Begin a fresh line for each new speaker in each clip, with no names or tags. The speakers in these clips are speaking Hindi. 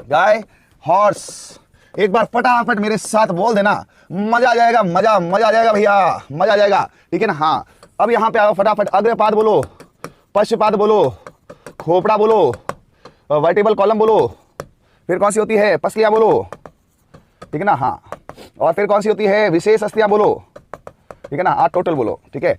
गाय, हॉर्स। एक बार फटाफट मेरे साथ बोल देना, मजा आ जाएगा, मजा मजा आ जाएगा भैया, मजा आ जाएगा, ठीक है ना। हाँ, अब यहां पे आओ फटाफट। अग्रपाद बोलो, पश्चपाद बोलो, खोपड़ा बोलो, वर्टिबल कॉलम बोलो, फिर कौन सी होती है, पसलियां बोलो, ठीक है ना। हाँ, और फिर कौन सी होती है, विशेष अस्थियां बोलो, ठीक है ना। टोटल बोलो, ठीक है।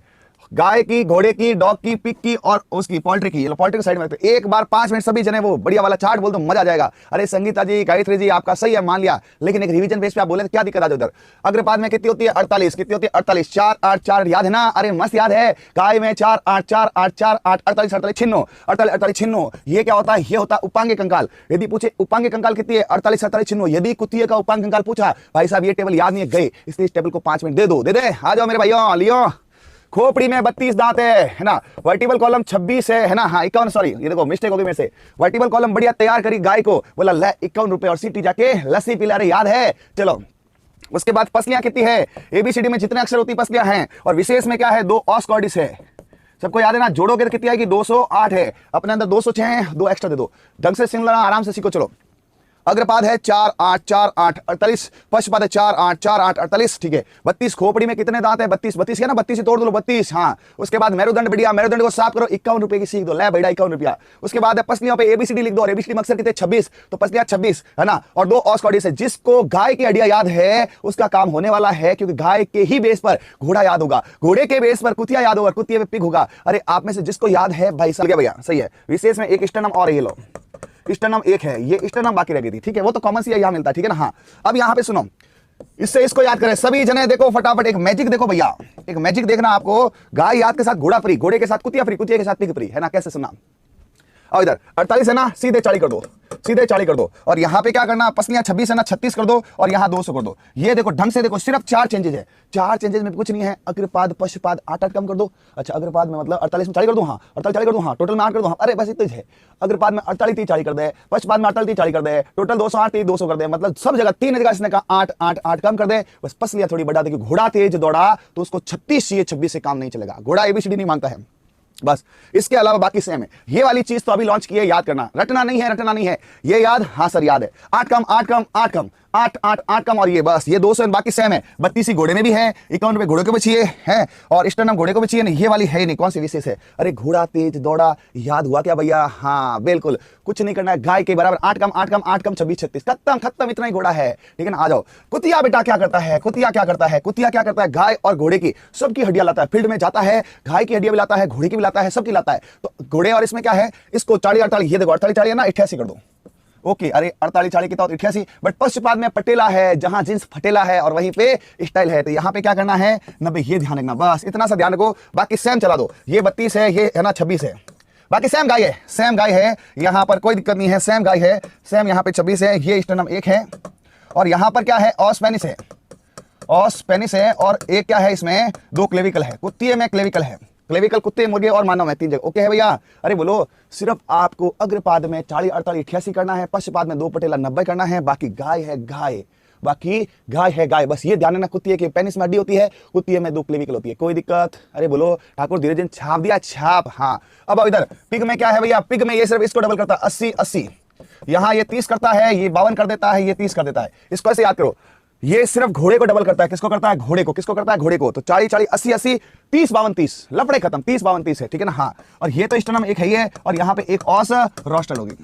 गाय की, घोड़े की, डॉग की, पिग की और उसकी पोल्ट्री की। पोल्ट्री की साइड में एक बार 5 मिनट सभी जने वो बढ़िया वाला चार्ट बोल दो, मजा आ जाएगा। अरे संगीता जी, गायत्री जी, आपका सही है, मान लिया, लेकिन एक रिवीजन बेस पे आप बोले तो क्या दिक्कत आ जाए उधर। अग्रपाद में कितनी होती है, 48। कितनी होती है, 48। 4 8 4 याद है ना। अरे मस्त याद है। गाय में 4 8 4 8 4 8 48 48 छिन्नो, 48 48 छिन्नो। ये क्या होता है, ये होता है उपांग कंकाल। यदि पूछे उपांग कंकाल कितनी है, 48 48 छिन्नो। यदि कुत्ते का उपांग कंकाल पूछा, भाई साहब ये टेबल याद नहीं है, गए, इसलिए इस टेबल को 5 मिनट दे दो, दे दे। आ जाओ मेरे भाइयों, लियो। खोपड़ी में 32 दांत है ना। वर्टिबल कॉलम 26 है ना। हाँ 51, सॉरी ये देखो मिस्टेक हो गई मेरे से। वर्टिबल कॉलम बढ़िया तैयार करी गाय को, बोला ले 51 रुपए, और सीटी जाके लस्सी पिला रहे, याद है। चलो उसके बाद पसलियां कितनी है, एबीसीडी में जितने अक्षर होती पसलियां हैं, और विशेष में क्या है, 2 ऑस्कॉर्डिस है। सबको याद है ना। जोड़ोगे तो कितनी आएगी, 208 है। अपने अंदर 206 है, 2 एक्स्ट्रा दे दो। ढंग से सुन लेना, आराम से सीखो। चलो, अग्रपाद है 4 8 4 8 48। पश्चपाद है 4 8 4 8 48, ठीक है। 32। खोपड़ी में कितने दांत है, 32 32 है ना, 32 से तोड़ दो 32। हाँ, उसके बाद मेरुदंड, बढ़िया, मेरुदंड को साफ करो, 51 रुपए की सीख दो, ले बेटा 51 रुपया। उसके बाद है पसलियों पे एबीसीडी लिख दो, और एबीसीडी में अक्षर कितने, 26, तो पसलियां 26 है ना। और 2 ऑस्कॉर्डिस है। जिसको गाय की हड्डियां याद है उसका काम होने वाला है, क्योंकि गाय के ही बेस पर घोड़ा याद होगा, घोड़े के बेस पर कुतिया याद होगा, कुतिया पे पिग होगा। अरे आप में से जिसको याद है भाई साहब, भैया सही है। विशेष में एक स्टर्नम और ये लो, स्टर्नम एक है, ये स्टर्नम बाकी रह गई थी, ठीक है। वो तो कॉमन सी यहां मिलता है, ठीक है ना। हाँ, अब यहां पे सुनो, इससे इसको याद करें सभी जने। देखो फटाफट एक मैजिक देखो भैया, एक मैजिक देखना आपको। गाय याद के साथ घोड़ा फ्री, घोड़े के साथ कुतिया फ्री, कुतिया के साथ पिग फ्री, है ना। कैसे सुनना, और इधर 48 है ना, सीधे 40 कर दो, सीधे 40 कर दो। और यहां पे क्या करना, पसलियां 26 है ना, 36 कर दो, और यहां 200 कर दो। ये देखो ढंग से देखो, सिर्फ 4 चेंजेस है। 4 चेंजेस में कुछ नहीं है। अग्रपाद, पश्चपाद 8 8 कम कर दो। अच्छा, अग्रपाद में मतलब 48 में 40 कर दो, हाँ 48 40 कर दो, हाँ टोटल में 8 कर दो, हाँ। अरे बस इतना है। अग्रपाद में 48 40 कर दे, पश्चपाद में 48 40 कर दे, टोटल 208 200 कर दे। मतलब सब जगह 3 जगह इसने कहा 8 8 8 कम कर दे। बस पसलियां थोड़ी बढ़ा दे, क्योंकि घोड़ा तेज दौड़ा तो उसको 36 चाहिए, 26 से काम नहीं चलेगा। घोड़ा एबीसीडी नहीं मांगता है, बस। इसके अलावा बाकी सेम है। ये वाली चीज तो अभी लॉन्च की है, याद करना, रटना नहीं है, रटना नहीं है। ये याद, हाँ सर याद है। 8 कम 8 कम 8 कम 8 8 8 कम, और ये बस ये 200 बाकी सेम है। 32 घोड़े में भी है, 51 रुपए घोड़े को भी चाहिए है, और स्टर्नम घोड़े को भी चाहिए नहीं। ये वाली है नहीं, कौन सी विशेष है। अरे घोड़ा तेज दौड़ा, याद हुआ क्या भैया। हाँ बिल्कुल, कुछ नहीं करना है, गाय के बराबर। 8 कम 8 कम 8 कम 26 36, खत्म खत्म, इतना ही घोड़ा है, ठीक है ना। आ जाओ। कुतिया बेटा क्या करता है, कुतिया क्या करता है, कुतिया क्या करता है, गाय और घोड़े की सबकी हड्डियां लाता है। फील्ड में जाता है, गाय की हड्डियां भी लाता है, घोड़े की भी लाता है, सबकी लाता है। तो घोड़े और इसमें क्या है, इसको 40 48, ये देखो 48 40 है ना, 88 कर दो। ओके, अरे 48 40 कितना, 88। बट पश्चपाद में पटेला है, जहां जींस फटेला है और वहीं पे स्टाइल है, तो यहां पे क्या करना है, 90। ये ध्यान रखना, बस इतना सा ध्यान रखो। बाकी सेम चला दो। ये 32 है, ये है ना 26 है, बाकी सेम गाय है, सेम गाय है। यहां पर कोई दिक्कत नहीं है, सेम गाय है, सेम। यहां पे 26 है, ये स्टर्नम 1 है, और यहां पर क्या है, ऑस्पेनिस है, ऑस्पेनिस है, और एक क्या है, इसमें 2 क्लेविकल है। कुत्ते में क्लेविकल है, क्लेविकल कुत्ते, मुर्गे और मानव में 3 जगह। ओके है भैया। अरे बोलो, सिर्फ आपको अग्रपाद में 40 48 88 करना है, पश्चपाद में 2 पटेला 90 करना है। बाकी गाय है गाय, बाकी गाय है गाय, बस ये ध्यान रखना। कुत्ते के पेनिस में हड्डी होती है, कुत्ते में 2 क्लेविकल होती है। कोई दिक्कत। अरे बोलो ठाकुर धीरे दिन छाप दिया, छाप। हाँ, अब इधर पिग में क्या है भैया, पिग में ये सिर्फ इसको डबल करता है, 80 80। यहां ये 30 करता है, ये 52 कर देता है, ये 30 कर देता है। इसको ऐसे याद करो, ये सिर्फ घोड़े को डबल करता है। किसको करता है, घोड़े को। किसको करता है, घोड़े को। तो 40 40 80 80 30 52 30, लफड़े खत्म। 30 52 30 है, ठीक है ना। हाँ, और ये तो स्टर्नम 1 है ये, और यहां पे एक ऑस रोस्टल होगी।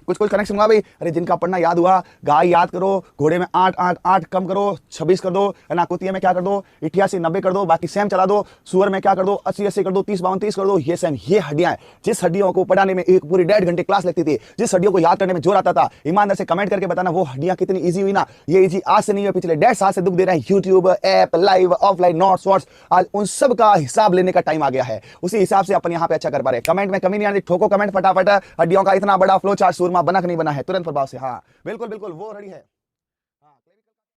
कुछ कुछ कनेक्शन हुआ भाई। अरे जिनका पढ़ना याद हुआ, गाय याद करो, घोड़े में 8 8 8 कम करो, 26 कर दो, है ना। कुतिया में क्या कर दो, 88 90 कर दो, बाकी सेम चला दो। सुअर में क्या कर दो, 80 80 कर दो, 30 52 30 कर दो। ये सेम। ये हड्डियां, जिस हड्डियों को पढ़ाने में एक पूरी 1.5 घंटे क्लास लगती थी, जिस हड्डियों को याद करने में जोर आता था, ईमानदार से कमेंट करके बताना वो हड्डियां कितनी ईजी हुई ना। ये ईजी आज से नहीं हुई, पिछले 1.5 साल से दुख दे रहे हैं। YouTube, app, live, offline, notes वॉट्स, आज उन सब का हिसाब लेने का टाइम आ गया है। उसी हिसाब से अपन यहाँ पे अच्छा कर पा रहे हैं। कमेंट में कमी नहीं आनी, ठोको कमेंट फटाफट। हड्डियों का इतना बड़ा फ्लो चार्ट सूरमा बना कि नहीं बना है, तुरंत प्रभाव से। हाँ बिल्कुल बिल्कुल, वो रेडी है।